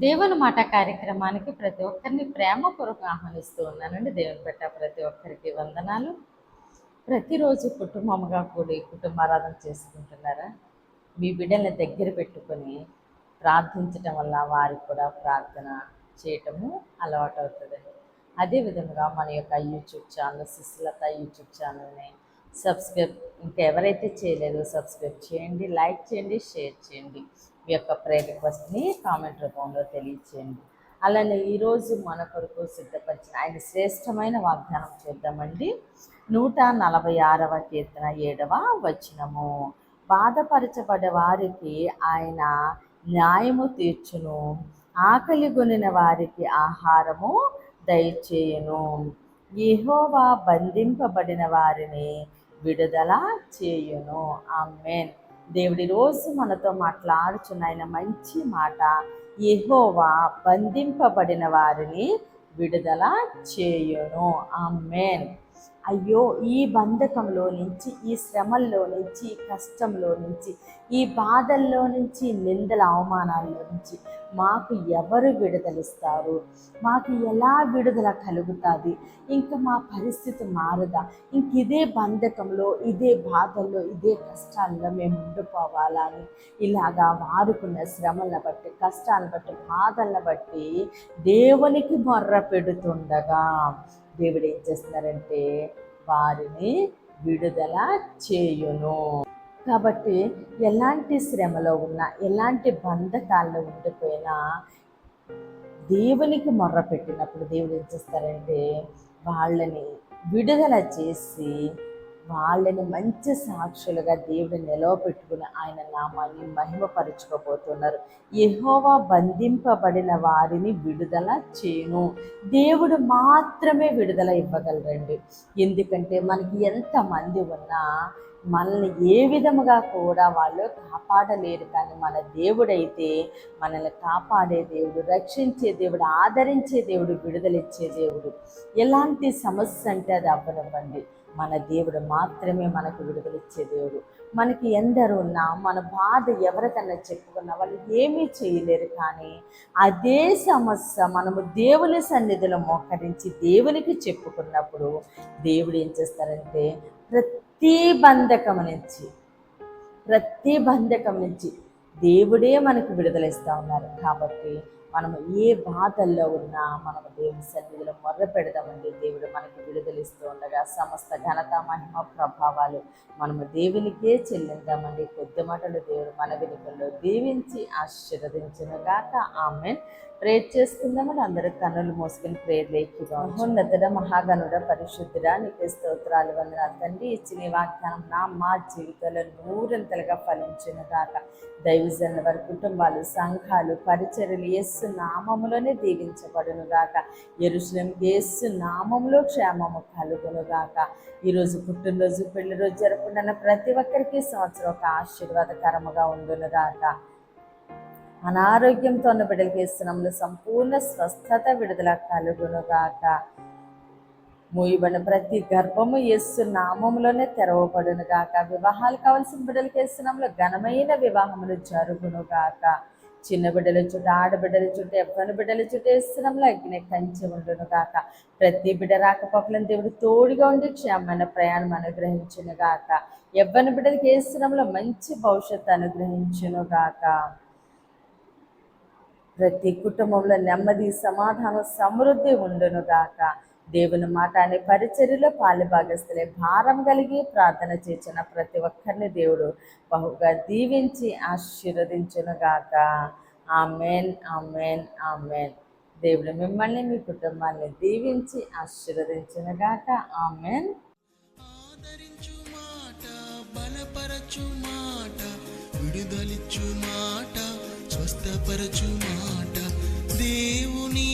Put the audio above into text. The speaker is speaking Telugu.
దేవుని మాట కార్యక్రమానికి ప్రతి ఒక్కరిని ప్రేమపూర్వకంగా ఆహ్వానిస్తూ ఉన్నానండి. దేవుని పెట్ట ప్రతి ఒక్కరికి వందనాలు. ప్రతిరోజు కుటుంబముగా కూడి కుటుంబారాధన చేసుకుంటున్నారా? మీ బిడ్డల్ని దగ్గర పెట్టుకొని ప్రార్థించటం వల్ల వారికి కూడా ప్రార్థన చేయటము అలవాటు అవుతుందండి. అదేవిధంగా మన యొక్క యూట్యూబ్ ఛానల్ సుస్లత యూట్యూబ్ ఛానల్ని సబ్స్క్రైబ్ ఇంకెవరైతే చేయలేదో సబ్స్క్రైబ్ చేయండి, లైక్ చేయండి, షేర్ చేయండి. మీ యొక్క ప్రేయర్ రిక్వెస్ట్ని కామెంట్ రూపంలో తెలియచేయండి. అలానే ఈరోజు మన కొరకు సిద్ధపరిచిన ఆయన శ్రేష్టమైన వాగ్దానం చేద్దామండి. 146వ కీర్తన 7వ వచనము. బాధపరచబడే వారికి ఆయన న్యాయము తీర్చును, ఆకలి గొనిన వారికి ఆహారము దయచేయును. యెహోవా బంధింపబడిన వారిని విడుదల చేయును. ఆమేన్. దేవుడి రోజు మనతో మాట్లాడుచున్న ఆయన మంచి మాట, యెహోవా బంధింపబడిన వారిని విడుదల చేయును. ఆమేన్. అయ్యో, ఈ బంధకంలో నుంచి, ఈ శ్రమల్లో నుంచి, ఈ కష్టంలో నుంచి, ఈ బాధల్లో నుంచి, నిందల అవమానాల్లో నుంచి మాకు ఎవరు విడుదలిస్తారు? మాకు ఎలా విడుదల కలుగుతుంది? ఇంకా మా పరిస్థితి మారదా? ఇంక ఇదే బంధకంలో, ఇదే బాధల్లో, ఇదే కష్టాల్లో మేము ఉండిపోవాలా అని ఇలాగా వారుకున్న శ్రమలను బట్టి, కష్టాలను బట్టి, బాధలను బట్టి దేవునికి మొర్ర పెడుతుండగా దేవుడు ఏం చేస్తున్నారంటే వారిని విడుదల చేయును. కాబట్టి ఎలాంటి శ్రమలో ఉన్నా, ఎలాంటి బంధకాల్లో ఉండిపోయినా దేవునికి మొర్ర పెట్టినప్పుడు దేవుడు ఏం చేస్తారంటే వాళ్ళని విడుదల చేసి వాళ్ళని మంచి సాక్షులుగా దేవుడు నిలవపెట్టుకుని ఆయన నామాన్ని మహిమపరచుకోబోతున్నారు. యెహోవా బంధింపబడిన వారిని విడుదల చేయును. దేవుడు మాత్రమే విడుదల ఇవ్వగలరండి. ఎందుకంటే మనకి ఎంతమంది ఉన్నా మనల్ని ఏ విధముగా కూడా వాళ్ళు కాపాడలేరు. కానీ మన దేవుడైతే మనల్ని కాపాడే దేవుడు, రక్షించే దేవుడు, ఆదరించే దేవుడు, విడుదలిచ్చే దేవుడు. ఎలాంటి సమస్య అంటే అది అవ్వనివ్వండి, మన దేవుడు మాత్రమే మనకు విడుదలిచ్చే దేవుడు. మనకి ఎందరు ఉన్నా మన బాధ ఎవరికన్నా చెప్పుకున్నా వాళ్ళు ఏమీ చేయలేరు. కానీ అదే సమస్య మనము దేవుని సన్నిధిలో మోకరించి దేవునికి చెప్పుకున్నప్పుడు దేవుడు ఏం చేస్తారంటే ప్రతి బంధకం నుంచి దేవుడే మనకు విడుదలిస్తూ ఉన్నారు. కాబట్టి మనము ఏ బాధల్లో ఉన్నా మనము దేవుని సన్నిధిలో మొర్ర పెడదామండి. దేవుడు మనకి విడుదలిస్తూ ఉండగా సమస్త ఘనత, మహిమ, ప్రభావాలు మనము దేవునికే చెల్లిద్దామండి. కొద్ది మాటలు దేవుడు మన వెనుకల్లో దీవించి ఆశీర్వదించునుగాక. ఆమేన్. ప్రేర్ చేసుకుందామని అందరూ కన్నులు మోసుకుని ప్రేర్ లేఖిగా. మహోన్నతుడ, మహాగణుడ, పరిశుద్ధుడా, నీకే స్తోత్రాలు, వందనాలు తండ్రి. ఇచ్చిన వాగ్దానం మా జీవితంలో నూరంతలుగా ఫలించునుగాక. దైవజనుల వారి కుటుంబాలు, సంఘాలు, పరిచర్యలు యేసు నామములోనే దీవించబడునుగాక. యెరూషలేముకు యేసు నామములో క్షేమము కలుగునుగాక. ఈరోజు పుట్టినరోజు, పెళ్లి రోజు జరుపుకున్న ప్రతి ఒక్కరికి సంవత్సరం ఒక ఆశీర్వాదకరముగా ఉండునుగాక. అనారోగ్యంతో ఉన్న బిడ్డలకి యేసునామములో సంపూర్ణ స్వస్థత, విడుదల కలుగునుగాక. మూయబడిన ప్రతి గర్భము యేసు నామములోనే తెరవబడునుగాక. వివాహాలు కావాల్సిన బిడ్డలకి యేసునామములో ఘనమైన వివాహములు జరుగునుగాక. చిన్న బిడ్డల చుట్టూ, ఆడబిడ్డల చుట్టూ, ఎవ్వని బిడ్డల చుట్టూ యేసునామములో అగ్ని కంచి ఉండునుగాక. ప్రతి బిడ్డ రాకపోకలను దేవుడు తోడుగా ఉండి క్షేమమైన ప్రయాణం అనుగ్రహించునుగాక. ఎవ్వని బిడ్డలకి యేసునామములో మంచి భవిష్యత్తు అనుగ్రహించునుగాక. ప్రతి కుటుంబంలో నెమ్మది, సమాధానం, సమృద్ధి ఉండునుగాక. దేవుని మాట అనే పరిచర్యలో పాలుభాగస్తులే భారం కలిగి ప్రార్థన చేసిన ప్రతి ఒక్కరిని దేవుడు బహుగా దీవించి ఆశీర్వదించునుగాక. ఆమేన్, ఆమేన్, ఆమేన్. దేవుడు మిమ్మల్ని, మీ కుటుంబాన్ని దీవించి ఆశీర్వదించునుగాక. ఆమేన్. ఆదరించు మాట, బలపరచు మాట, విడుదలిచ్చు మాట, స్వస్థపరచు మాట, దేవుని